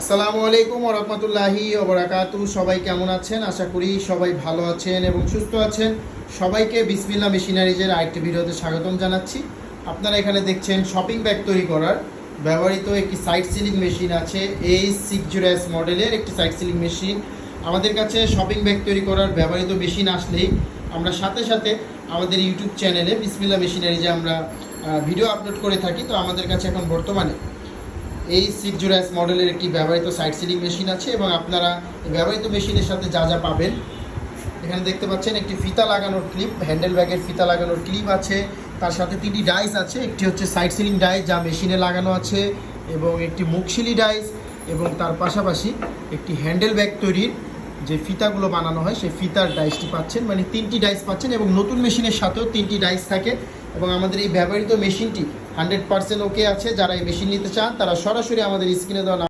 আসসালামু আলাইকুম ওয়া রাহমাতুল্লাহি ওয়া বারাকাতুহু। সবাই কেমন আছেন? আশা করি সবাই ভালো আছেন এবং সুস্থ আছেন। সবাইকে বিসমিল্লাহ মেশিনারিজের আরেকটি ভিডিওতে স্বাগতম জানাচ্ছি। আপনারা এখানে দেখছেন শপিং ব্যাগ তৈরি করার ব্যবহৃত একটি সাইড সিলিং মেশিন আছে। A60S মডেলের একটি সাইড সিলিং মেশিন। আমাদের কাছে শপিং ব্যাগ তৈরি করার ব্যবহৃত মেশিন আসলেই আমরা সাথে সাথে আমাদের ইউটিউব চ্যানেলে বিসমিল্লাহ মেশিনারিজে আমরা ভিডিও আপলোড করে থাকি। তো আমাদের কাছে এখন বর্তমানে A60S মডেলের একটি ব্যবহৃত সাইড সিলিং মেশিন আছে এবং আপনারা এই ব্যবহৃত মেশিনের সাথে যা যা পাবেন, এখানে দেখতে পাচ্ছেন একটি ফিতা লাগানোর ক্লিপ, হ্যান্ডেল ব্যাগের ফিতা লাগানোর ক্লিপ আছে। তার সাথে 3টি ডাইস আছে। একটি হচ্ছে সাইড সিলিং ডাইস যা মেশিনে লাগানো আছে এবং একটি মুখশিলি ডাইস, এবং তার পাশাপাশি একটি হ্যান্ডেল ব্যাগ তৈরির যে ফিতাগুলো বানানো হয় সেই ফিতার ডাইসটি পাচ্ছেন, মানে 3টি ডাইস পাচ্ছেন। এবং নতুন মেশিনের সাথেও 3টি ডাইস থাকে এবং আমাদের এই ব্যবহৃত মেশিনটি 100% ওকে আছে। যারা এই মেশিন নিতে চান তারা সরাসরি আমাদের স্ক্রিনে দেওয়া